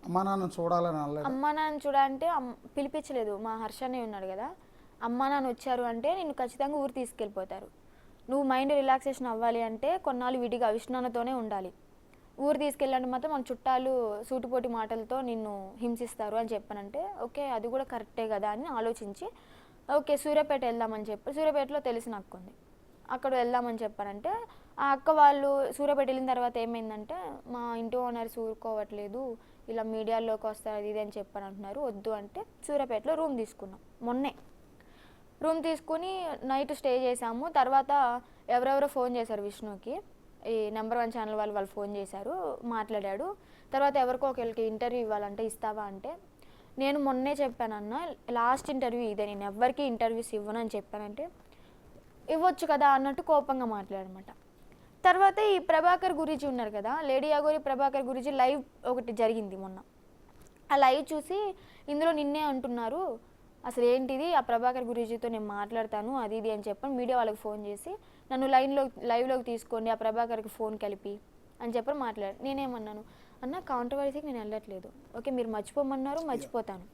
అమ్మా నాన్న చూడాలని అనలేదు? అమ్మా నాన్న చూడాలంటే పిలిపించలేదు. మా హర్షనే ఉన్నాడు కదా, అమ్మా నాన్న వచ్చారు అంటే నిన్ను ఖచ్చితంగా ఊరు తీసుకెళ్ళిపోతారు. నువ్వు మైండ్ రిలాక్సేషన్ అవ్వాలి అంటే కొన్నాళ్ళు విడిగా విష్ణుతోనే ఉండాలి. ఊరు తీసుకెళ్ళండి మాత్రం మన చుట్టాలు సూటిపోటి మాటలతో నిన్ను హింసిస్తారు అని చెప్పానంటే ఓకే అది కూడా కరెక్టే కదా అని ఆలోచించి ఓకే సూర్యాపేట వెళ్దామని చెప్పి, సూర్యాపేటలో తెలిసిన అక్క ఉంది, అక్కడ వెళ్దామని చెప్పానంటే ఆ అక్క వాళ్ళు సూర్యాపేట వెళ్ళిన తర్వాత ఏమైందంటే మా ఇంటి ఓనర్స్ ఊరుకోవట్లేదు, ఇలా మీడియాలోకి వస్తారు అది ఇది అని చెప్పని అంటున్నారు, వద్దు అంటే సూర్యాపేటలో రూమ్ తీసుకున్నాం. మొన్నే రూమ్ తీసుకుని నైట్ స్టే చేసాము. తర్వాత ఎవరెవరో ఫోన్ చేశారు విష్ణుకి, ఈ నెంబర్ 1 ఛానల్ వాళ్ళు ఫోన్ చేశారు, మాట్లాడాడు. తర్వాత ఎవరికో ఒకరికి ఇంటర్వ్యూ ఇవ్వాలంటే ఇస్తావా అంటే నేను మొన్నే చెప్పానన్న లాస్ట్ ఇంటర్వ్యూ ఇదే, నేను ఎవరికి ఇంటర్వ్యూస్ ఇవ్వను అని చెప్పానంటే ఇవ్వచ్చు కదా అన్నట్టు కోపంగా మాట్లాడనమాట. తర్వాత ఈ ప్రభాకర్ గురించి ఉన్నారు కదా, లేడీ అఘోరి ప్రభాకర్ గురించి లైవ్ ఒకటి జరిగింది మొన్న. ఆ లైవ్ చూసి ఇందులో నిన్నే అంటున్నారు, అసలు ఏంటిది ఆ ప్రభాకర్ గురుజీతో నేను మాట్లాడతాను అది ఇది అని చెప్పని మీడియా వాళ్ళకి ఫోన్ చేసి నన్ను లైవ్లోకి తీసుకోండి ఆ ప్రభాకర్కి ఫోన్ కలిపి అని చెప్పని మాట్లాడారు. నేనేమన్నాను అన్న కాంట్రవర్సీకి నేను వెళ్ళట్లేదు, ఓకే మీరు మర్చిపోమన్నారు మర్చిపోతాను,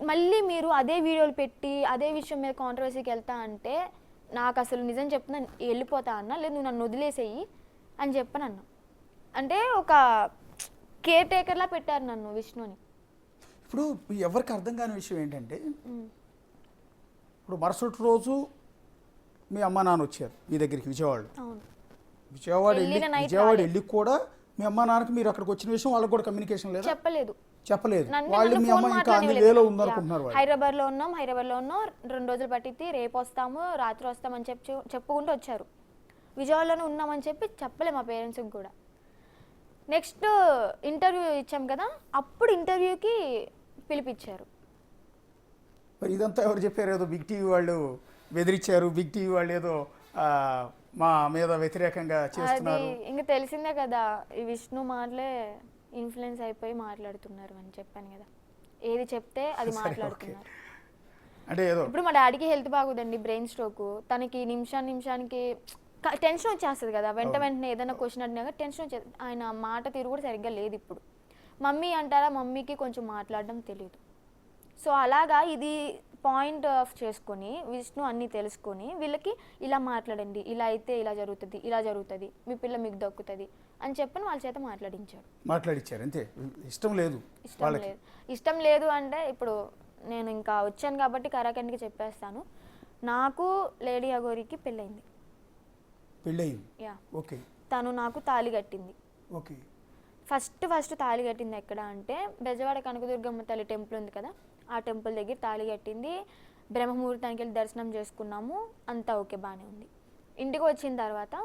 మళ్ళీ మీరు అదే వీడియోలు పెట్టి అదే విషయం మీద కాంట్రవర్సీకి వెళ్తా అంటే నాకు అసలు నిజం చెప్తున్నా వెళ్ళిపోతా అన్న, లేదు నువ్వు నన్ను వదిలేసేయి అని చెప్పని అన్నా. అంటే ఒక కేర్ టేకర్లా పెట్టారు నన్ను విష్ణుని. ఇప్పుడు ఎవరికి అర్థం కాని విషయం ఏంటంటే ఇప్పుడు మరుసటి రోజు మీ అమ్మ నాన్న వచ్చారు మీ దగ్గరికి విజయవాడ వెళ్ళి కూడా మీ అమ్మ నాన్నకి మీరు అక్కడికి వచ్చిన విషయం వాళ్ళకి కూడా కమ్యూనికేషన్ లేదు, చెప్పలేదు. వాళ్ళు మీ అమ్మ ఇంకా అన్ని వేలో ఉందనుకుంటున్నారు. హైదరాబాద్లో ఉన్నాం 2 రోజులు పట్టింది, రేపు వస్తాము రాత్రి వస్తామని చెప్పుకుంటూ వచ్చారు. విజయవాడలోనే ఉన్నామని చెప్పలే మా పేరెంట్స్కి కూడా. నెక్స్ట్ ఇంటర్వ్యూ ఇచ్చాం కదా, అప్పుడు ఇంటర్వ్యూకి పిలిపించారు. మరి ఇదంతా ఎవరు చెప్పారు? ఏదో బిగ్ టీవీ వాళ్ళు బెదిరించారు, బిగ్ టీవీ వాళ్ళు ఏదో మా మీద వ్యతిరేకంగా చేస్తున్నారు. ఇంకా తెలిసిందే కదా ఈ విష్ణు మాటలే ఇన్ఫ్లుయెన్స్ అయిపోయి మాట్లాడుతున్నారు అని చెప్పాను కదా, ఏది చెప్తే అది మాట్లాడుతున్నారు. అంటే ఏదో ఇప్పుడు మా డాడీకి హెల్త్ బాగుందండి, బ్రెయిన్ స్ట్రోక్, తనకి నిమిషానికి టెన్షన్ వచ్చేస్తుంది కదా, వెంటనే ఏదైనా క్వశ్చన్ అడిగినాక టెన్షన్ వచ్చేది, ఆయన మాట తీరు కూడా సరిగ్గా లేదు. ఇప్పుడు మమ్మీ అంటారా, మమ్మీకి కొంచెం మాట్లాడడం తెలియదు. సో అలాగా ఇది పాయింట్ ఆఫ్ చేసుకొని విష్ణు అన్నీ తెలుసుకొని వీళ్ళకి ఇలా మాట్లాడండి, ఇలా అయితే ఇలా జరుగుతుంది, మీ పిల్ల మీకు దక్కుతుంది అని చెప్పని వాళ్ళ చేత మాట్లాడించారు అంతే. ఇష్టం లేదు అంటే ఇప్పుడు నేను ఇంకా వచ్చాను కాబట్టి కరాఖండికి చెప్పేస్తాను, నాకు లేడీ అఘోరికి పెళ్ళయింది. తను నాకు తాళి కట్టింది. ఫస్ట్ తాళి కట్టింది ఎక్కడ అంటే బెజవాడ కనకదుర్గమ్మ తల్లి టెంపుల్ ఉంది కదా, ఆ టెంపుల్ దగ్గర తాళి కట్టింది. బ్రహ్మముహూర్తానికి వెళ్ళి దర్శనం చేసుకున్నాము, అంతా ఓకే బాగానే ఉంది. ఇంటికి వచ్చిన తర్వాత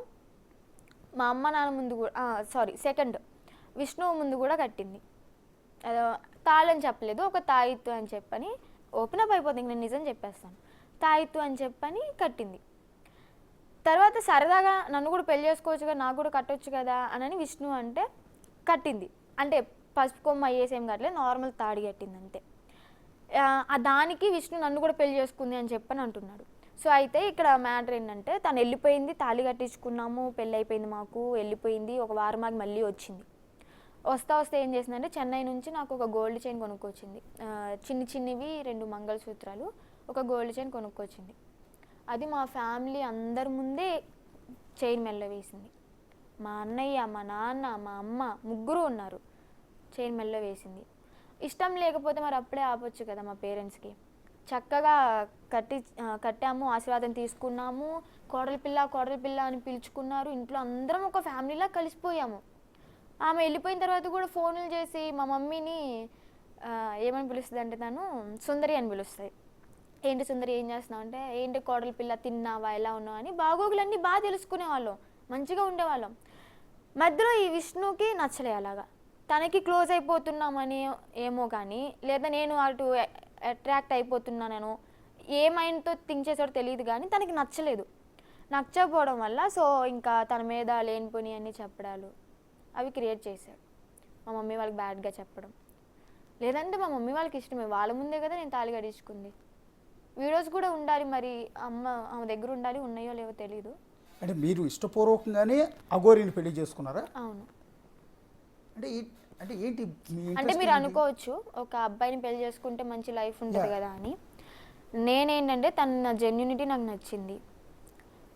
మా అమ్మ నాన్న ముందు కూడా సెకండ్ విష్ణు ముందు కూడా కట్టింది. తాళని చెప్పలేదు, ఒక తాయిత్తు అని చెప్పని ఓపెన్ అప్ అయిపోతుంది, నేను నిజం చెప్పేస్తాను, తాయిత్తు అని చెప్పని కట్టింది. తర్వాత సరదాగా నన్ను కూడా పెళ్లి చేసుకోవచ్చు కదా, నాకు కూడా కట్టొచ్చు కదా అని విష్ణు అంటే కట్టింది. అంటే పసుపు కొమ్మ అయ్యేసేం కట్టలేదు, నార్మల్ తాడి కట్టింది అంతే. దానికి విష్ణు నన్ను కూడా పెళ్లి చేసుకుంది అని చెప్పని అంటున్నాడు. సో అయితే ఇక్కడ మ్యాటర్ ఏంటంటే తను వెళ్ళిపోయింది, తాళి కట్టించుకున్నాము, పెళ్ళి అయిపోయింది, మాకు వెళ్ళిపోయింది. ఒక వారం ఆగి మళ్ళీ వచ్చింది. వస్తే ఏం చేసిందంటే చెన్నై నుంచి నాకు ఒక గోల్డ్ చైన్ కొనుక్కొచ్చింది, చిన్నవి 2 మంగళసూత్రాలు, ఒక గోల్డ్ చైన్ కొనుక్కొచ్చింది. అది మా ఫ్యామిలీ అందరి ముందే చైన్ మెల్ల వేసింది. మా అన్నయ్య, మా నాన్న, మా అమ్మ ముగ్గురు ఉన్నారు, చైన్ మెల్ల వేసింది. ఇష్టం లేకపోతే మరి అప్పుడే ఆపొచ్చు కదా మా పేరెంట్స్కి. చక్కగా కట్టాము, ఆశీర్వాదం తీసుకున్నాము, కోడలి పిల్ల అని పిలుచుకున్నారు. ఇంట్లో అందరం ఒక ఫ్యామిలీలా కలిసిపోయాము. ఆమె వెళ్ళిపోయిన తర్వాత కూడా ఫోన్లు చేసి మా మమ్మీని ఏమని పిలుస్తుంది అంటే తను సుందరి అని పిలుస్తుంది. ఏంటి సుందరి ఏం చేస్తున్నావు అంటే, ఏంటి కోడలి పిల్ల తిన్నావా ఎలా ఉన్నావు అని బాగోగులన్నీ బాగా తెలుసుకునేవాళ్ళం, మంచిగా ఉండేవాళ్ళం. మధ్యలో ఈ విష్ణుకి నచ్చలే అలాగా, తనకి క్లోజ్ అయిపోతున్నామని ఏమో కానీ, లేదా నేను అటు అట్రాక్ట్ అయిపోతున్నాను ఏ మైండ్తో థింక్ చేసాడో తెలియదు కానీ తనకి నచ్చకపోవడం వల్ల సో ఇంకా తన మీద లేనిపోని అన్నీ చెప్పడాలు అవి క్రియేట్ చేశాడు. మా మమ్మీ వాళ్ళకి బ్యాడ్గా చెప్పడం, లేదంటే మా మమ్మీ వాళ్ళకి ఇష్టమే, వాళ్ళ ముందే కదా నేను తాళి కట్టించుకుంది. వీడియోస్ కూడా ఉండాలి, మరి ఆమె దగ్గర ఉండాలి, ఉన్నాయో లేవో తెలియదు. అంటే మీరు ఇష్టపూర్వకంగానే అఘోరిని పెళ్లి చేసుకున్నారా? అవును. అంటే అంటే ఏంటి అంటే మీరు అనుకోవచ్చు ఒక అబ్బాయిని పెళ్లి చేసుకుంటే మంచి లైఫ్ ఉంటుంది కదా అని. నేనేంటంటే తన జెన్యూనిటీ నాకు నచ్చింది.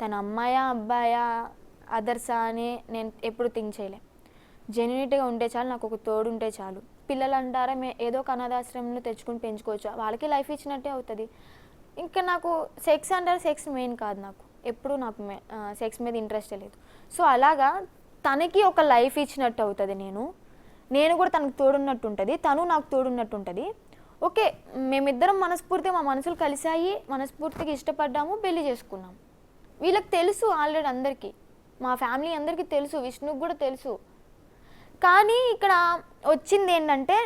తన అమ్మాయా అబ్బాయా అదర్సా అని నేను ఎప్పుడు థింక్ చేయలే. జెన్యూనిటీగా ఉంటే చాలు, నాకు ఒక తోడు ఉంటే చాలు. పిల్లలు అంటారా ఏదో ఒక అనాథాశ్రమంలో తెచ్చుకుని పెంచుకోవచ్చు, వాళ్ళకి లైఫ్ ఇచ్చినట్టే అవుతుంది. ఇంకా నాకు సెక్స్ అంటారు, సెక్స్ మెయిన్ కాదు. నాకు ఎప్పుడు నాకు సెక్స్ మీద ఇంట్రెస్ట్ లేదు. సో అలాగా తనకి ఒక లైఫ్ ఇచ్చినట్టు అవుతుంది. నేను కూడా తనకు తోడున్నట్టు ఉంటుంది, తను నాకు తోడున్నట్టు ఉంటుంది. ఓకే, మేమిద్దరం మనస్ఫూర్తిగా మా మనసులు కలిసాయి, మనస్ఫూర్తిగా ఇష్టపడ్డాము, పెళ్లి చేసుకున్నాము. వీళ్ళకి తెలుసు ఆల్రెడీ, అందరికీ, మా ఫ్యామిలీ అందరికీ తెలుసు, విష్ణుకి కూడా తెలుసు. కానీ ఇక్కడ వచ్చింది ఏంటంటే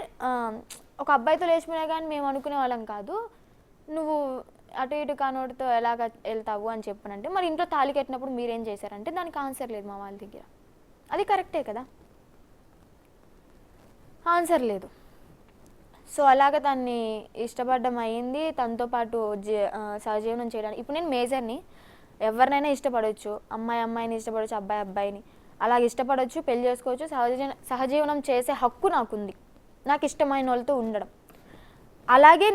ఒక అబ్బాయితో లేచిపోయినా కానీ మేము అనుకునే వాళ్ళం కాదు. నువ్వు అటు ఇటు కానోడితో ఎలాగ వెళ్తావు అని చెప్పానంటే, మరి ఇంట్లో తాళి కట్టినప్పుడు మీరేం చేశారంటే దానికి ఆన్సర్ లేదు మా వాళ్ళ దగ్గర. అది కరెక్టే కదా, ఆన్సర్ లేదు. సో అలాగ దాన్ని ఇష్టపడడం అయ్యింది. తనతో పాటు సహజీవనం చేయడానికి ఇప్పుడు నేను మేజర్ని, ఎవరినైనా ఇష్టపడవచ్చు, అమ్మాయిని ఇష్టపడవచ్చు, అబ్బాయిని అలాగే ఇష్టపడవచ్చు, పెళ్లి చేసుకోవచ్చు, సహజీవనం చేసే హక్కు నాకుంది, నాకు ఇష్టమైన వాళ్ళతో ఉండడం. అలాగే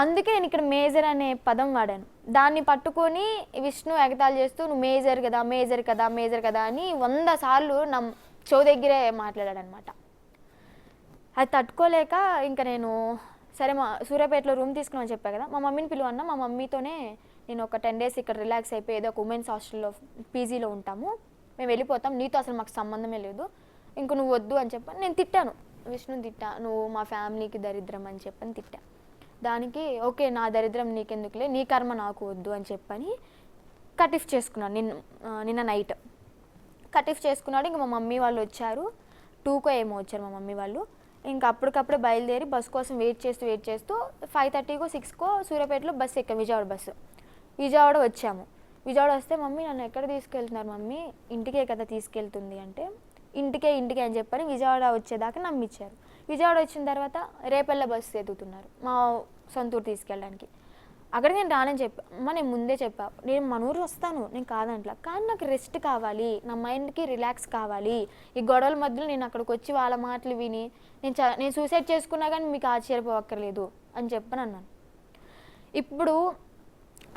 అందుకే నేను ఇక్కడ మేజర్ అనే పదం వాడాను. దాన్ని పట్టుకొని విష్ణు ఎగతాళి చేస్తూ నువ్వు మేజర్ కదా మేజర్ కదా మేజర్ కదా అని 100 సార్లు నా చెవు దగ్గరే మాట్లాడాడు అనమాట. అది తట్టుకోలేక ఇంకా సరే సూర్యాపేటలో రూమ్ తీసుకున్నామని చెప్పా కదా, మా మమ్మీని పిలువన్నా, మా మమ్మీతోనే నేను ఒక 10 days ఇక్కడ రిలాక్స్ అయిపోయి ఏదో ఒక ఉమెన్స్ హాస్టల్లో పీజీలో ఉంటాము, మేము వెళ్ళిపోతాం, నీతో అసలు మాకు సంబంధమే లేదు, ఇంక నువ్వు వద్దు అని చెప్పని నేను తిట్టాను. విష్ణుని తిట్టా, నువ్వు మా ఫ్యామిలీకి దరిద్రం అని చెప్పని తిట్టా. దానికి ఓకే నా దరిద్రం నీకెందుకులే, నీ కర్మ నాకు వద్దు అని చెప్పని కటిఫ్ చేసుకున్నాను. నిన్న నైట్ కటిఫ్ చేసుకున్నాడు. ఇంక మా మమ్మీ వాళ్ళు వచ్చారు, 2కో ఏమో వచ్చారు మా మమ్మీ వాళ్ళు. ఇంకా అప్పటికప్పుడే బయలుదేరి బస్సు కోసం వెయిట్ చేస్తూ 5:30కో 6కో సూర్యాపేటలో బస్సు ఎక్కాం, విజయవాడ బస్సు. విజయవాడ వచ్చాము. విజయవాడ వస్తే మమ్మీ నన్ను ఎక్కడ తీసుకెళ్తున్నారు మమ్మీ, ఇంటికే కదా తీసుకెళ్తుంది అంటే, ఇంటికే అని చెప్పని విజయవాడ వచ్చేదాకా నమ్మిచ్చారు. విజయవాడ వచ్చిన తర్వాత రేపల్ల బస్సు ఎదుగుతున్నారు మా సొంతూరు తీసుకెళ్ళడానికి. అక్కడ నేను రానని చెప్పా, అమ్మ నేను ముందే చెప్పా, నేను మన ఊరు వస్తాను, నేను కాదంట్లా, కానీ నాకు రెస్ట్ కావాలి, నా మైండ్కి రిలాక్స్ కావాలి, ఈ గొడవల మధ్యలో నేను అక్కడికి వచ్చి వాళ్ళ మాటలు విని నేను సూసైడ్ చేసుకున్నా కానీ మీకు ఆశ్చర్యపోవక్కర్లేదు అని చెప్పని అన్నాను. ఇప్పుడు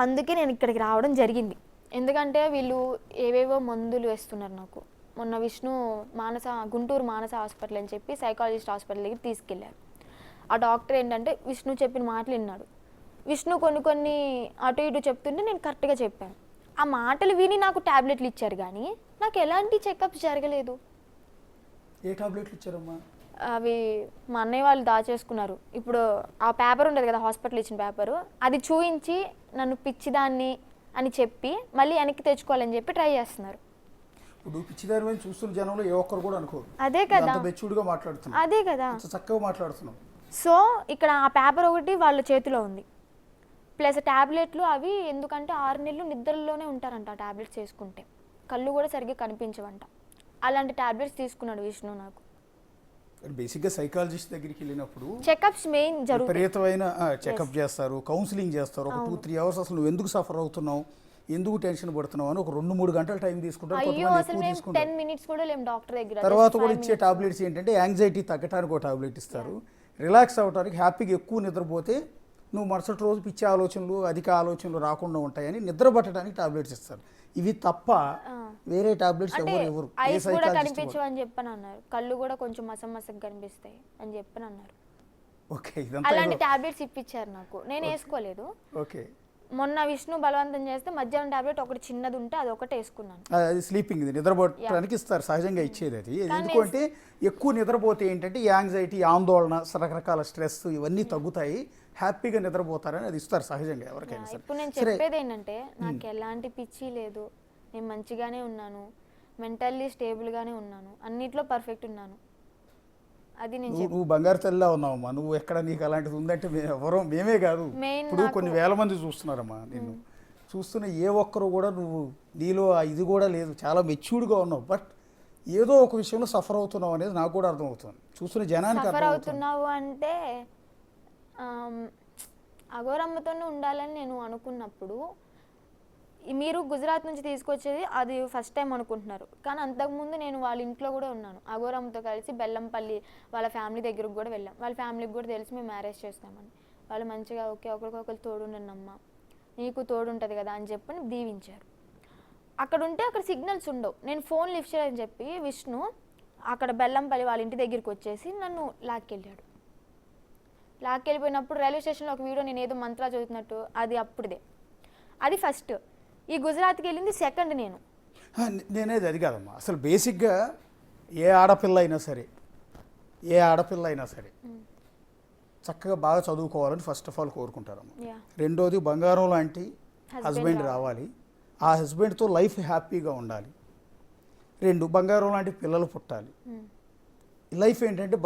అందుకే నేను ఇక్కడికి రావడం జరిగింది. ఎందుకంటే వీళ్ళు ఏవేవో మందులు వేస్తున్నారు నాకు. మొన్న విష్ణు గుంటూరు మానస హాస్పిటల్ అని చెప్పి సైకాలజిస్ట్ హాస్పిటల్ దగ్గర తీసుకెళ్ళారు. ఆ డాక్టర్ ఏంటంటే విష్ణు చెప్పిన మాటలు విన్నాడు. విష్ణు కొన్ని అటు ఇటు చెప్తుంటే నేను కరెక్ట్గా చెప్పాను. ఆ మాటలు విని నాకు టాబ్లెట్లు ఇచ్చారు, కానీ నాకు ఎలాంటి చెకప్స్ జరగలేదు. ఏ టాబ్లెట్లు ఇచ్చారమ్మా? అవి మా అన్నయ్య వాళ్ళు దాచేసుకున్నారు. ఇప్పుడు ఆ పేపర్ ఉండదు కదా, హాస్పిటల్ ఇచ్చిన పేపరు, అది చూపించి నన్ను పిచ్చిదాన్ని అని చెప్పి మళ్ళీ వెనక్కి తెచ్చుకోవాలని చెప్పి ట్రై చేస్తున్నారు. ఇప్పుడు పిచ్చిదాన్ని చూస్తున్న జనంలో ఏ ఒక్కరు కూడా అనుకోరు. అదే కదా, మెచ్యూర్డ్గా మాట్లాడుతున్నాం, అదే కదా, చక్కగా మాట్లాడుతున్నాం. సో ఇక్కడ ఆ పేపర్ ఒకటి వాళ్ళ చేతిలో ఉంది, ప్లస్ టాబ్లెట్లు. అవి ఎందుకంటే 6 నెలలు నిద్రలోనే ఉంటారంట ఆ టాబ్లెట్స్ వేసుకుంటే, కళ్ళు కూడా సరిగ్గా కనిపించవంట. అలాంటి టాబ్లెట్స్ తీసుకున్నాడు విష్ణు. నాకు బేసిక్గా సైకాలజిస్ట్ దగ్గరికి వెళ్ళినప్పుడు చెకప్స్ మెయిన్ జరుగుతాయి, విపరీతమైన చెకప్ చేస్తారు, కౌన్సిలింగ్ చేస్తారు. ఒక 2-3 hours అసలు నువ్వు ఎందుకు సఫర్ అవుతున్నావు, ఎందుకు టెన్షన్ పడుతున్నావు అని ఒక 2-3 గంటల టైం తీసుకుంటారు. తర్వాత కూడా ఇచ్చే టాబ్లెట్స్ ఏంటంటే యాంగ్జైటీ తగ్గడానికి ఒక టాబ్లెట్ ఇస్తారు, రిలాక్స్ అవ్వడానికి, హ్యాపీగా ఎక్కువ నిద్రపోతే నువ్వు మరుసటి రోజు పిచ్చి ఆలోచనలు అధిక ఆలోచనలు రాకుండా ఉంటాయని నిద్ర పట్టడానికి టాబ్లెట్స్ ఇస్తారు. ఇవి తప్ప వేరే టాబ్లెట్స్ ఎవరు ఐస్ కూడా కనిపించవు అని చెప్పని అన్నారు, కళ్ళు కూడా కొంచెం మసమసగా కనిపిస్తాయి అని చెప్పని అన్నారు. ఓకే, అలాంటి టాబ్లెట్స్ ఇప్పించారు నాకు, నేను వేసుకోలేదు. ఓకే, మొన్న విష్ణు బలవంతం చేస్తే మధ్యాహ్నం టాబ్లెట్ ఒకటి చిన్నది ఉంటే అది ఒకటి వేసుకున్నాను. అది స్లీపింగ్, నిద్రపోవడానికి ఇస్తారు, సహజంగా ఇచ్చేది అది. ఎందుకంటే ఎక్కువ నిద్రపోతే ఏంటంటే యాంగ్జైటీ, ఆందోళన, రకరకాల స్ట్రెస్ ఇవన్నీ తగ్గుతాయి, హ్యాపీగా నిద్రపోతారని అది ఇస్తారు సహజంగా ఎవరికైనా సరే. ఇప్పుడు నేను చెప్పేది ఏంటంటే నాకు ఎలాంటి పిచ్చి లేదు, నేను మంచిగానే ఉన్నాను, మెంటల్లీ స్టేబుల్గానే ఉన్నాను, అన్నిట్లో పర్ఫెక్ట్ ఉన్నాను. అది నువ్వు బంగారు తల్లిలా ఉన్నావమ్మా. నువ్వు ఎక్కడ నీకు అలాంటిది ఉందంటే మేమే కాదు, ఇప్పుడు కొన్ని వేల మంది చూస్తున్నారమ్మా నిన్ను. చూస్తున్న ఏ ఒక్కరు కూడా నువ్వు నీలో ఇది కూడా లేదు, చాలా మెచ్యూర్డ్గా ఉన్నావు. బట్ ఏదో ఒక విషయంలో సఫర్ అవుతున్నావు అనేది నాకు కూడా అర్థమవుతుంది, చూస్తున్న జనానికి సఫర్ అవుతున్నావు అంటే అఘోరమ్మతోనే ఉండాలని నేను అనుకున్నప్పుడు మీరు గుజరాత్ నుంచి తీసుకొచ్చేది అది ఫస్ట్ టైం అనుకుంటున్నారు, కానీ అంతకుముందు నేను వాళ్ళ ఇంట్లో కూడా ఉన్నాను. అఘోరమ్మతో కలిసి బెల్లంపల్లి వాళ్ళ ఫ్యామిలీ దగ్గరకు కూడా వెళ్ళాం. వాళ్ళ ఫ్యామిలీకి కూడా తెలిసి మేము మ్యారేజ్ చేస్తామని. వాళ్ళు మంచిగా ఓకే ఒకరికొకరు తోడుండండి అమ్మ, నీకు తోడు ఉంటుంది కదా అని చెప్పని దీవించారు. అక్కడ ఉంటే అక్కడ సిగ్నల్స్ ఉండవు. నేను ఫోన్ లిఫ్ట్ చేయాలని చెప్పి విష్ణు అక్కడ బెల్లంపల్లి వాళ్ళ ఇంటి దగ్గరికి వచ్చేసి నన్ను లాక్కెళ్ళాడు. లాక్కెళ్ళిపోయినప్పుడు రైల్వే స్టేషన్లో ఒక వీడియో నేను ఏదో మంత్రా చదువుతున్నట్టు, అది అప్పుడుదే. అది ఫస్ట్. ఈ గుజరాత్కి వెళ్ళింది సెకండ్ నేను. నేనేది అది కాదమ్మా, అసలు బేసిక్గా ఏ ఆడపిల్ల అయినా సరే చక్కగా బాగా చదువుకోవాలని ఫస్ట్ ఆఫ్ ఆల్ కోరుకుంటారమ్మా. రెండోది బంగారం లాంటి హస్బెండ్ రావాలి, ఆ హస్బెండ్తో లైఫ్ హ్యాపీగా ఉండాలి. రెండు, బంగారం లాంటి పిల్లలు పుట్టాలి. లైఫ్ ఏంటంటే